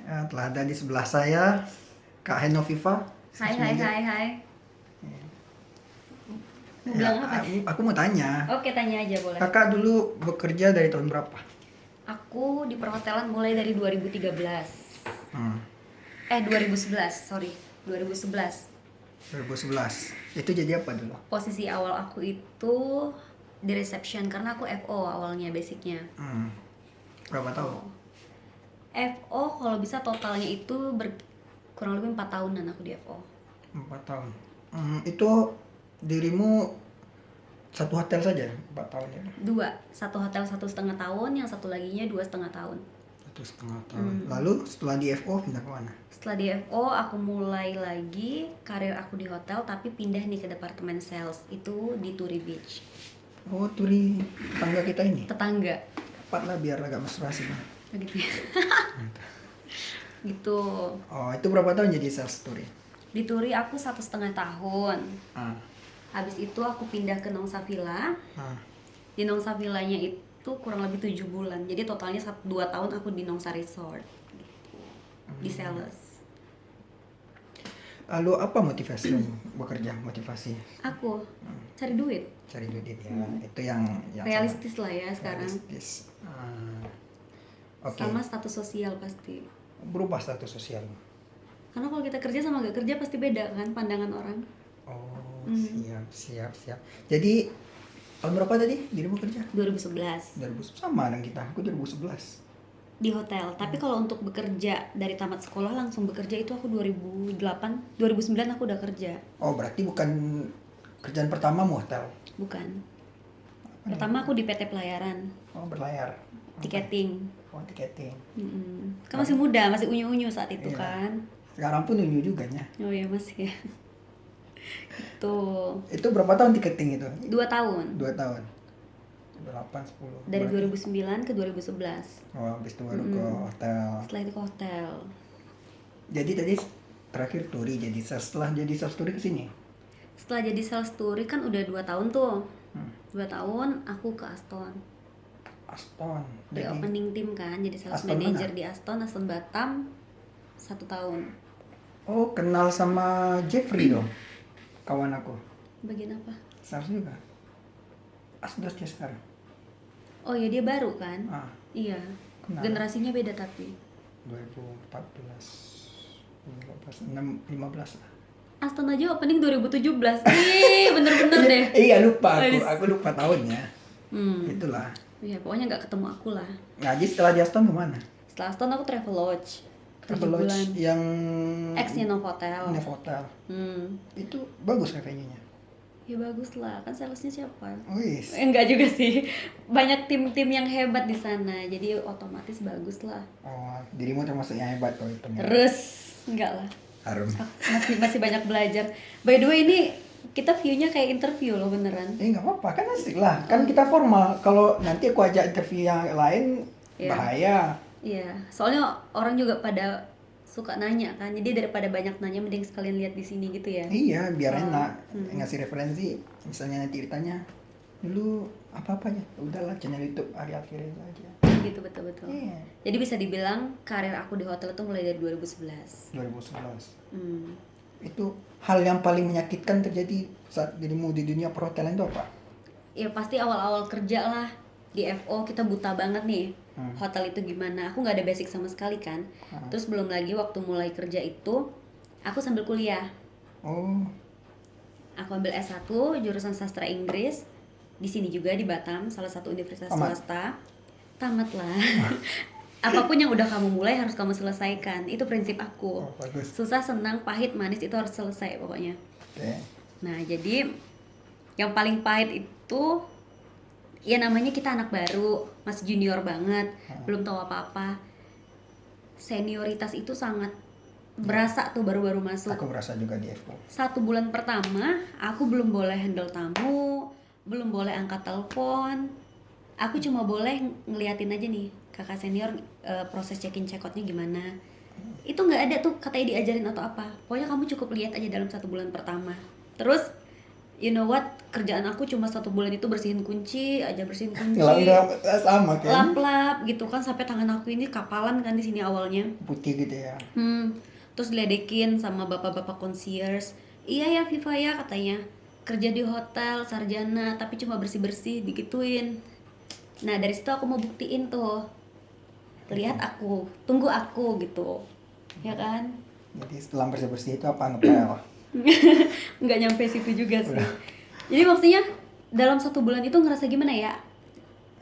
Telah ada di sebelah saya Kak Heno Viva. Hai hai hai hai. Mau Ya, bilang apa? aku mau tanya, Oke, tanya aja boleh. kakak dulu bekerja dari tahun berapa? Aku di perhotelan mulai dari 2013. Hmm, 2011, sorry. 2011. 2011. Itu jadi apa dulu? Posisi awal aku itu di reception karena aku FO awalnya basicnya. Hmm, berapa tahun? FO kalau bisa totalnya itu kurang lebih 4 tahunan aku di FO. 4 tahun. Itu dirimu satu hotel saja 4 tahun ya? Satu hotel 1,5 tahun, yang satu laginya 2,5 tahun. 1,5 tahun. Lalu setelah di FO pindah ke mana? Setelah di FO aku mulai lagi karir aku di hotel, tapi pindah nih ke departemen sales, itu di Turi Beach. Oh, Turi, tetangga kita ini. Tetangga. Tepat lah biar agak mesra sih. Begitu ya. Gitu. Oh, itu berapa tahun jadi sales Turi? Di Turi aku 1,5 tahun. Ah, Habis itu aku pindah ke Nongsa Villa. ah. Di Nongsa Villanya itu kurang lebih 7 bulan. Jadi totalnya 2 tahun aku di Nongsa Resort gitu. Di sales. Lalu apa motivasi bekerja? Motivasi Aku cari duit. cari duit ya. Itu yang Realistis lah ya sangat sekarang. realistis. Oke. Sama status sosial pasti. Berubah status sosial. Karena kalau kita kerja sama gak kerja pasti beda kan pandangan orang. Oh, siap. Jadi tahun berapa tadi dirimu kerja? 2011 2011 sama dengan kita. Aku 2011. di hotel. Tapi kalau untuk bekerja dari tamat sekolah langsung bekerja itu aku 2009 aku udah kerja. Oh, berarti bukan kerjaan pertamamu hotel. Bukan. Pertama aku di PT Pelayaran, Oh, berlayar. tiketing. Oh, tiketing. Kan masih muda, masih unyu-unyu saat itu Iya. kan. Sekarang pun unyu juga ya. Oh ya masih ya. Itu berapa tahun tiketing itu? 2 tahun. 2 tahun. 8, 10. Dari Berarti- 2009 ke 2011. Oh, habis itu baru ke hotel. Setelah itu ke hotel. Jadi tadi terakhir Turi jadi sales. Setelah jadi sales Turi ke sini. Setelah jadi sales Turi kan udah 2 tahun tuh. 2 tahun aku ke Aston. Aston. Di Jadi opening team kan, jadi sales Aston manager mana? di Aston Batam 1 tahun. oh, kenal sama Jeffrey dong. Kawan aku. Bagian apa? Sales juga. Asdos dia sekarang. Oh ya dia baru kan? Ah, Iya. kenal. Generasinya beda tapi. 2014 15 lah. Aston aja opening 2017. Bener-bener deh. Iya lupa aku. Ais. Aku lupa tahunnya. Hmm. Itulah. Ya pokoknya nggak ketemu aku lah. Ngaji setelah di Aston kemana? Setelah Aston aku Travelodge 7 Travelodge bulan. yang Ex-nya Novotel. Novotel. Hmm. Itu bagus revenue-nya. Ya bagus lah, kan salesnya siapa? Wis. Enggak juga sih. Banyak tim-tim yang hebat di sana. Jadi otomatis bagus lah. Oh, dirimu termasuk yang hebat kalau itu. Terus enggak lah. Harum. Masih banyak belajar. By the way ini kita view-nya kayak interview loh beneran. Nggak apa-apa, kan asik lah. Kan kita formal. Kalau nanti aku ajak interview yang lain, Iya. bahaya. Iya, soalnya orang juga pada suka nanya kan. Jadi daripada banyak nanya mending sekalian lihat di sini gitu ya. Iya, biar enak. Ngasih referensi. Misalnya nanti ditanya, dulu apa-apanya? Udahlah, channel YouTube Ari Alfirin aja. Gitu betul-betul. Iya. Jadi bisa dibilang karir aku di hotel itu mulai dari 2011. 2011. Hmm. Itu hal yang paling menyakitkan terjadi saat dirimu di dunia perhotelan itu apa? Ya pasti awal-awal kerja lah di FO kita buta banget nih. Hotel itu gimana? Aku nggak ada basic sama sekali kan. Terus belum lagi waktu mulai kerja itu aku sambil kuliah. Oh, Aku ambil S1 jurusan sastra Inggris di sini juga di Batam, salah satu universitas Tamat. swasta. Tamat lah. Apapun yang udah kamu mulai harus kamu selesaikan. Itu prinsip aku. oh bagus. Susah, senang, pahit, manis itu harus selesai pokoknya. Oke. Nah, jadi yang paling pahit itu ya namanya kita anak baru, masih junior banget, belum tahu apa-apa. Senioritas itu sangat berasa tuh baru-baru masuk. Aku merasa juga di FO. 1 bulan pertama aku belum boleh handle tamu, belum boleh angkat telepon. Aku cuma boleh ngeliatin aja nih kakak senior proses check-in check-outnya gimana. Itu nggak ada tuh katanya diajarin atau apa. Pokoknya kamu cukup lihat aja dalam 1 bulan pertama. Terus you know what, kerjaan aku cuma 1 bulan itu bersihin kunci aja, bersihin kunci, Nggak sama kan? lap-lap gitu kan, sampai tangan aku ini kapalan kan di sini awalnya. Putih gitu ya. Terus diledekin sama bapak-bapak concierge. Iya ya Viva ya, katanya kerja di hotel sarjana tapi cuma bersih-bersih, digituin. Nah dari situ aku mau buktiin tuh, lihat aku, tunggu aku gitu, ya kan. Jadi setelah bersih-bersih itu apa ngepel? Nggak nyampe situ juga sih. Jadi maksudnya dalam 1 bulan itu ngerasa gimana ya?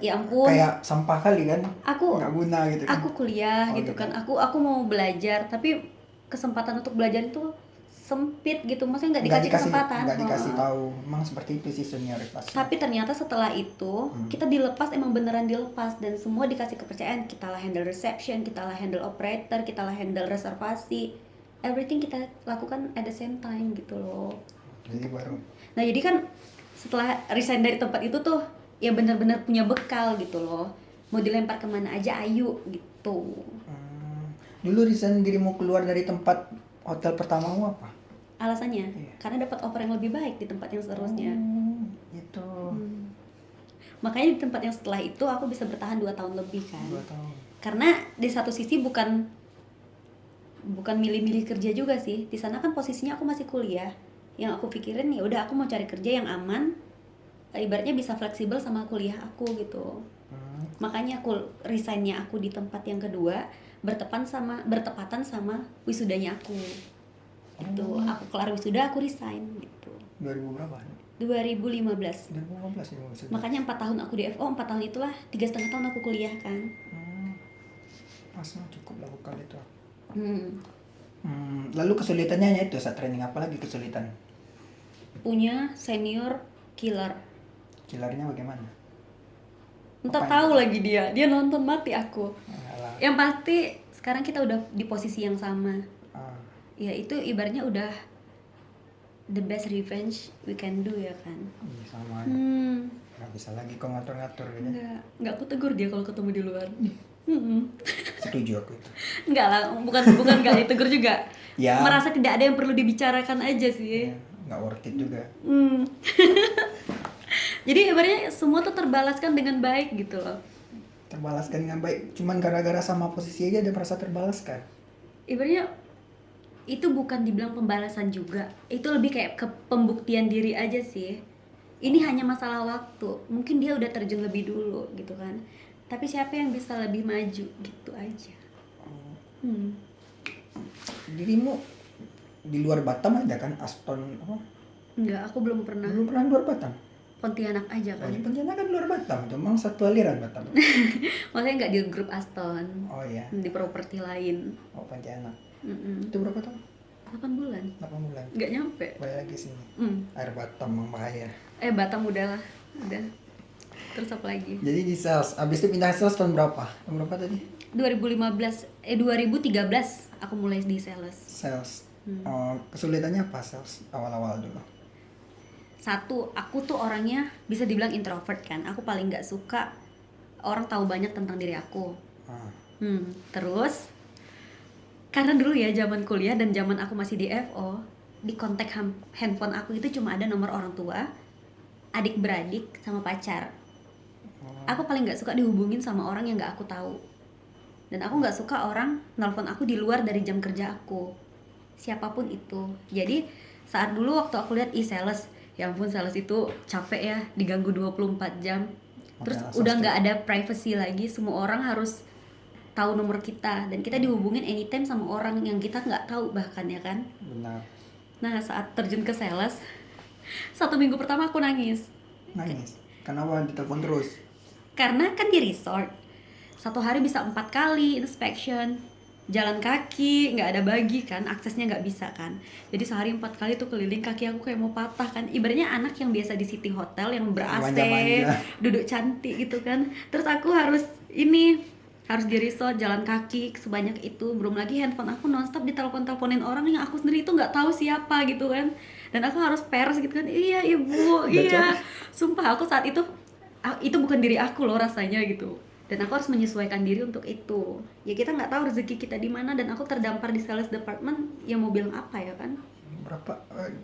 Ya ampun. Kayak sampah kali kan? Aku nggak guna gitu kan? Aku kuliah Oh, gitu gitu. kan. Aku mau belajar, tapi kesempatan untuk belajar itu sempit gitu. Maksudnya nggak dikasih kesempatan. Nggak dikasih Heeh. tahu. Emang seperti itu sih senioritas. Tapi ternyata setelah itu kita dilepas, emang beneran dilepas, dan semua dikasih kepercayaan. Kita lah handle reception, kita lah handle operator, kita lah handle reservasi. Everything kita lakukan at the same time gitu loh. Jadi baru. Nah jadi kan setelah resign dari tempat itu tuh ya benar-benar punya bekal gitu loh. Mau dilempar kemana aja ayo gitu. Dulu reason dirimu keluar dari tempat hotel pertamamu apa? Alasannya Iya. karena dapat offer yang lebih baik di tempat yang seterusnya. Itu. Makanya di tempat yang setelah itu aku bisa bertahan 2 tahun lebih kan. 2 tahun. Karena di satu sisi bukan milih-milih kerja juga sih. Di sana kan posisinya aku masih kuliah. Yang aku pikirin ya udah aku mau cari kerja yang aman, ibaratnya bisa fleksibel sama kuliah aku gitu. Makanya aku resignnya aku di tempat yang kedua bertepatan sama wisudanya aku. Itu aku kelar wisuda aku resign gitu. 2000 berapa? 2015. 2015 ya maksudnya. Makanya 4 tahun aku di FO, 4 tahun itulah 3,5 tahun aku kuliah kan. Pas cukup lah bekal itu. Hmm. Lalu kesulitannya hanya itu saat training, apa lagi kesulitan? Punya senior killer. Killernya bagaimana? Ntar Apa tahu lagi dia nonton mati aku. Alah. Yang pasti sekarang kita udah di posisi yang sama. Ah, Ya itu ibaratnya udah the best revenge we can do ya kan. iya sama aja. Nggak bisa lagi kau ngatur-ngatur gitu. Enggak aku tegur dia kalau ketemu di luar. Setuju aku itu. Enggak lah, bukan enggak ditegur juga. Ya. Merasa tidak ada yang perlu dibicarakan aja sih. Ya, nggak worth it juga. Jadi ibaratnya semua tuh terbalaskan dengan baik gitu loh. Terbalaskan dengan baik. Cuman gara-gara sama posisi aja dia merasa terbalaskan. Ibaratnya itu bukan dibilang pembalasan juga. Itu lebih kayak ke pembuktian diri aja sih. Ini hanya masalah waktu. Mungkin dia udah terjun lebih dulu gitu kan. Tapi siapa yang bisa lebih maju gitu aja. Dirimu di luar Batam ada kan Aston apa? Enggak, aku belum pernah. Belum pernah di luar Batam. Pontianak aja Oh, kan. di Pontianak kan di luar Batam, itu emang satu aliran Batam. Maksudnya nggak di grup Aston. Oh iya. Di properti lain. Oh Pontianak. Mm-mm. Itu berapa tahun? 8 bulan. 8 bulan. Nggak nyampe. Balik lagi sini. Air Batam memang bahaya. Batam udah lah. Udah. Terus apa lagi? Jadi di sales, abis itu pindah sales tahun berapa? Tahun berapa tadi? 2013 aku mulai di sales. Sales. Kesulitannya apa sales awal-awal dulu? Satu, aku tuh orangnya bisa dibilang introvert kan. Aku paling nggak suka orang tahu banyak tentang diri aku. Terus karena dulu ya zaman kuliah dan zaman aku masih di FO, di kontak handphone aku itu cuma ada nomor orang tua, adik beradik, sama pacar. Aku paling nggak suka dihubungin sama orang yang nggak aku tahu. Dan aku nggak suka orang nelpon aku di luar dari jam kerja aku, siapapun itu. Jadi saat dulu waktu aku lihat e-sales, ya ampun sales itu capek ya, diganggu 24 jam. Terus udah nggak ada privacy lagi, semua orang harus tahu nomor kita dan kita dihubungin anytime sama orang yang kita nggak tahu bahkan ya kan. Benar. Nah saat terjun ke sales, 1 minggu pertama aku nangis. Nangis? Kenapa ditelepon terus? Karena kan di resort 1 hari bisa 4 kali inspection, jalan kaki nggak ada bagi kan, aksesnya nggak bisa kan. Jadi sehari 4 kali tuh keliling, kaki aku kayak mau patah kan. Ibaratnya anak yang biasa di city hotel yang ber-AC, duduk cantik gitu kan. Terus aku harus di resort jalan kaki sebanyak itu. Belum lagi handphone aku nonstop ditelepon-teleponin orang yang aku sendiri itu nggak tahu siapa gitu kan. Dan aku harus pers gitu kan, iya ibu, iya. Sumpah aku saat itu bukan diri aku loh rasanya gitu. Dan aku harus menyesuaikan diri untuk itu. Ya kita nggak tahu rezeki kita di mana, dan aku terdampar di sales department, ya mau bilang apa ya kan? Berapa?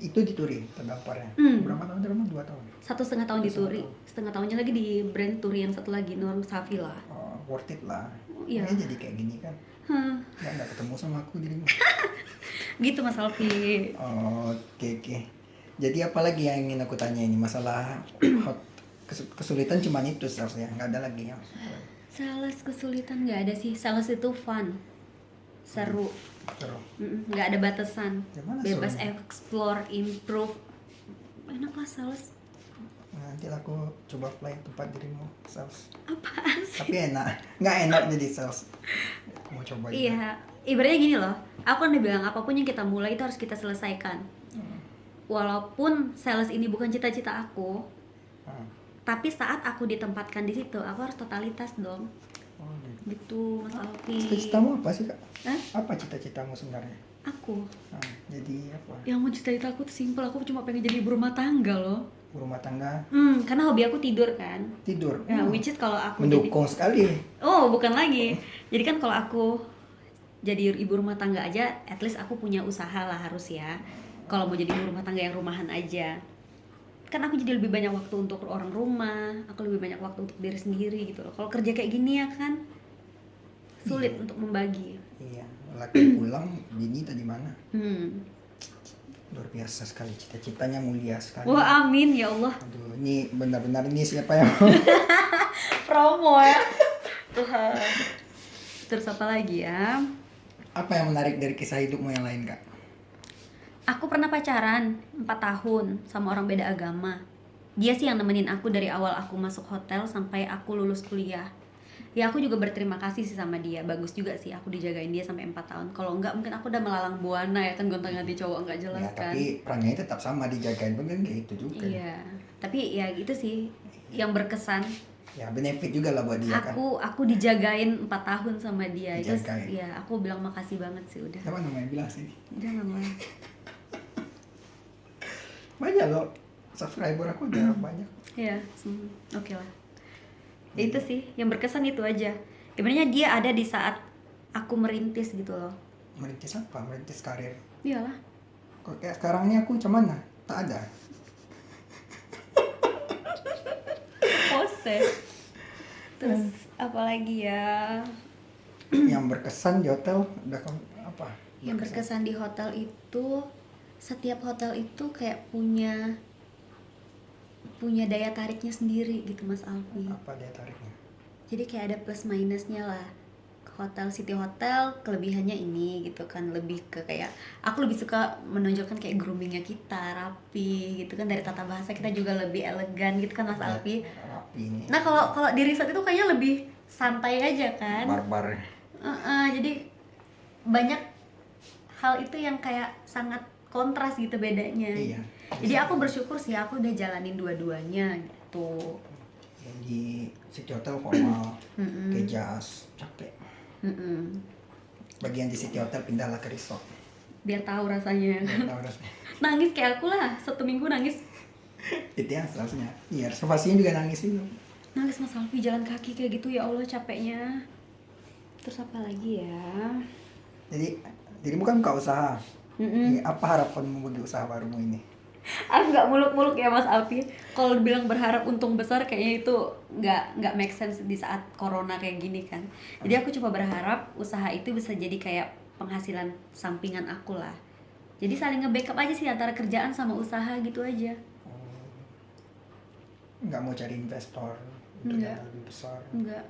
Itu di Turi terdamparnya. Berapa tahun terdampar? 2 tahun. 1,5 tahun di Turi, setengah tahunnya lagi di brand Turi yang satu lagi Nur Safila. Oh, worth it lah. Iya. Ini jadi kayak gini kan. Nggak ketemu sama aku dirimu. Gitu Mas Alfi. Oh, oke. Jadi apa lagi yang ingin aku tanya ini? Masalah kesulitan cuman itu seharusnya, nggak ada lagi ya. Sales kesulitan nggak ada sih. Sales itu fun, seru, nggak ada batasan, Gimana bebas serunya? explore, improve, enak lah sales. Nanti aku coba apply tempat dirimu sales. Apaan sih? Tapi nggak enak jadi sales. Aku mau coba. Iya, ibaratnya gini loh. Aku kan udah bilang apapun yang kita mulai itu harus kita selesaikan. Walaupun sales ini bukan cita-cita aku, tapi saat aku ditempatkan di situ, aku harus totalitas dong. Oh, Gitu, Mas Alfi. cita-citamu apa sih kak? Hah? Apa cita-citamu sebenarnya? Aku, Jadi apa? yang mau cita-cita aku tuh simpel. Aku cuma pengen jadi ibu rumah tangga loh. Rumah tangga, Karena hobi aku tidur kan. tidur. Ya, which is kalau aku Mendukung sekali. Oh, bukan lagi. Jadi kan kalau aku jadi ibu rumah tangga aja, at least aku punya usaha lah harus ya. Kalau mau jadi ibu rumah tangga yang rumahan aja, kan aku jadi lebih banyak waktu untuk orang rumah, aku lebih banyak waktu untuk diri sendiri gitu loh. Kalau kerja kayak gini ya kan sulit untuk membagi. Iya, laki pulang, bini tadi mana? Luar biasa sekali, cita-citanya mulia sekali. Wah, amin ya Allah. Aduh, ini benar-benar ini siapa yang Promo ya. Tuhan. Terus apa lagi ya? Apa yang menarik dari kisah hidupmu yang lain kak? Aku pernah pacaran 4 tahun sama orang beda agama. Dia sih yang nemenin aku dari awal aku masuk hotel sampai aku lulus kuliah. Ya aku juga berterima kasih sih sama dia. Bagus juga sih aku dijagain dia sampai 4 tahun. Kalau enggak mungkin aku udah melalang buana ya kan, gonta-ganti cowok enggak jelas Ya, kan. tapi perannya tetap sama, dijagain pun kan kayak itu juga. Iya. Tapi ya gitu sih yang berkesan. Ya benefit juga lah buat dia kan. Aku dijagain 4 tahun sama dia. Terus Dijagain. ya aku bilang makasih banget sih udah. Siapa namanya bilang sini? Jangan lah. Banyak loh, subscriber aku udah banyak. Iya, oke lah. Ya, itu sih yang berkesan itu aja. Sebenarnya dia ada di saat aku merintis gitu loh. Merintis apa? Merintis karir. Iyalah. Kok kayak sekarang ini aku cuman tak ada. Pose. Terus apalagi ya? Yang berkesan di hotel udah apa? Yang berkesan di hotel itu, setiap hotel itu kayak punya daya tariknya sendiri gitu Mas Alfi. Apa daya tariknya? Jadi kayak ada plus minusnya lah. Hotel City Hotel kelebihannya ini gitu kan, lebih ke kayak aku lebih suka menonjolkan kayak groomingnya kita rapi gitu kan, dari tata bahasa kita juga lebih elegan gitu kan Mas Alfi. Rapi ini. Nah kalau di resort itu kayaknya lebih santai aja kan. Barbar. Jadi banyak hal itu yang kayak sangat kontras gitu bedanya. Iya. Jadi aku bersyukur sih aku udah jalanin dua-duanya gitu. Yang di City Hotel formal, ke jas, capek. Bagian di City Hotel pindahlah ke resort. Biar tahu rasanya. Biar tahu rasanya. Nangis kayak aku lah, 1 minggu nangis. Itu yang seharusnya. Iya, reservasinya juga nangis itu. Nangis Mas Alfi jalan kaki kayak gitu, ya Allah capeknya. Terus apa lagi ya? Jadi dirimu kan buka usaha. Ini apa harapanmu bagi usaha barumu ini? Aku nggak muluk-muluk ya Mas Alfi. Kalau bilang berharap untung besar kayaknya itu nggak make sense di saat corona kayak gini kan. Jadi aku coba berharap usaha itu bisa jadi kayak penghasilan sampingan aku lah. Jadi saling nge-backup aja sih antara kerjaan sama usaha gitu aja. Nggak mau cari investor untuk Nggak. yang lebih besar. Enggak.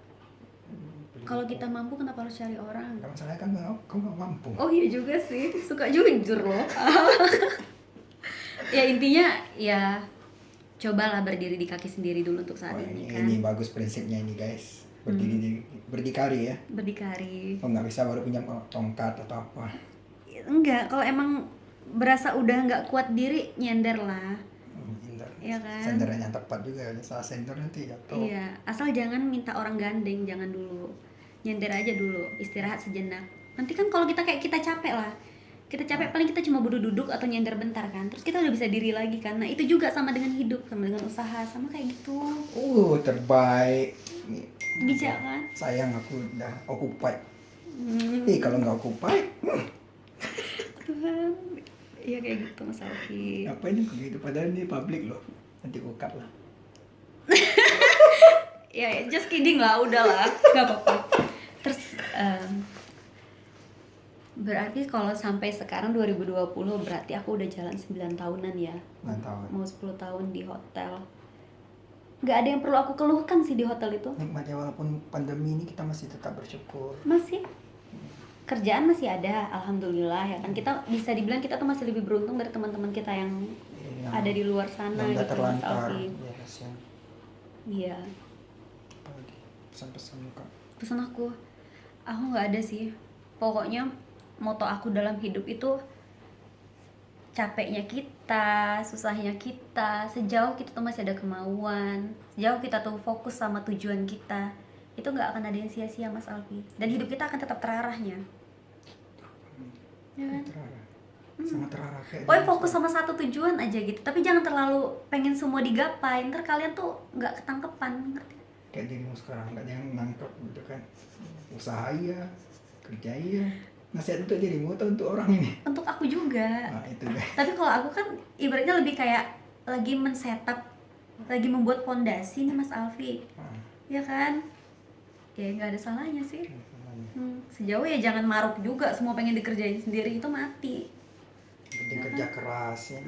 Kalau kita mampu kenapa harus cari orang? Nggak masalah kan kau nggak mampu. Oh iya juga sih, suka jujur loh. Ya intinya ya cobalah berdiri di kaki sendiri dulu untuk saat ini kan. Ini bagus prinsipnya ini guys. Berdikari ya. Berdikari. Oh nggak bisa baru punya tongkat atau apa. Enggak, kalau emang berasa udah nggak kuat diri nyender lah. Iya kan? Sendernya yang tepat juga ya. Salah sender nanti jatuh. Iya, asal jangan minta orang gandeng, jangan dulu. Nyender aja dulu, istirahat sejenak. Nanti kan kalau kita kayak kita capek lah. Kita capek paling kita cuma duduk atau nyender bentar kan. Terus kita udah bisa diri lagi kan. Nah, itu juga sama dengan hidup, sama dengan usaha, sama kayak gitu. Terbaik. Bijak kan? Sayang aku udah occupied. Kalau nggak occupied, Tuhan. Iya kayak gitu Mas Alfi. Ngapain nih begitu? Padahal ini publik loh. Nanti gue cut lah. Ya just kidding lah, udahlah, nggak apa-apa. Terus berarti kalau sampai sekarang 2020 berarti aku udah jalan 9 tahunan ya. 9 tahun. Mau 10 tahun di hotel. Nggak ada yang perlu aku keluhkan sih di hotel itu. Nikmatnya walaupun pandemi ini kita masih tetap bersyukur. Masih kerjaan masih ada, alhamdulillah ya kan. Kita bisa dibilang kita tuh masih lebih beruntung dari teman-teman kita yang ada di luar sana yang udah gitu Mas terlantar. Alfi. Ya kasihan. Iya. Apalagi pesan-pesan Kak. Pesan aku nggak ada sih. Pokoknya moto aku dalam hidup itu capeknya kita, susahnya kita, sejauh kita tuh masih ada kemauan, sejauh kita tuh fokus sama tujuan kita, itu nggak akan ada yang sia-sia Mas Alfi. Dan hidup kita akan tetap terarahnya. Ya kan? Terarah. Sangat terarah kayak Pokoknya fokus sama satu tujuan aja gitu. Tapi jangan terlalu pengen semua digapai. Ntar kalian tuh nggak ketangkepan. Ngerti? kayak dirimu sekarang, nggak ada yang nangkep gitu kan. Usaha iya, kerja iya. Nasihat untuk dirimu atau untuk orang ini? Untuk aku juga. Nah itu deh. Tapi kalau aku kan ibaratnya lebih kayak lagi men-setup, lagi membuat fondasi nih Mas Alfi. Nah, Ya kan? Ya nggak ada salahnya sih. namanya. Sejauh ya jangan maruk juga, semua pengen dikerjain sendiri itu mati. Yang penting kerja keras ya.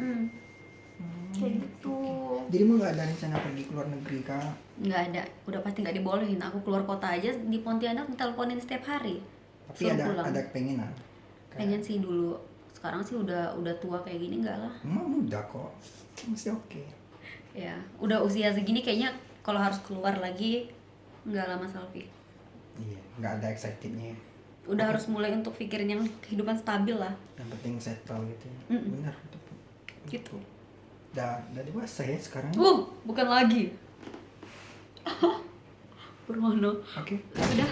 Kayak gitu. Dirimu nggak ada rencana pergi ke luar negeri Kak? Nggak ada, udah pasti nggak dibolehin. Aku keluar kota aja di Pontianak diteleponin setiap hari. Tapi Suruh pulang. ada keinginan. Pengen sih dulu. Sekarang sih udah tua kayak gini enggak lah. Emang muda kok, masih oke. Ya, udah usia segini kayaknya kalau harus keluar lagi enggak lah Mas Alfi. Iya, nggak ada excitednya. Udah harus mulai untuk pikirin yang kehidupan stabil lah. Yang penting settle gitu ya. Benar itu. Gitu. Udah dewasa ya sekarang. Bukan lagi. Purwono. Oke. Udah.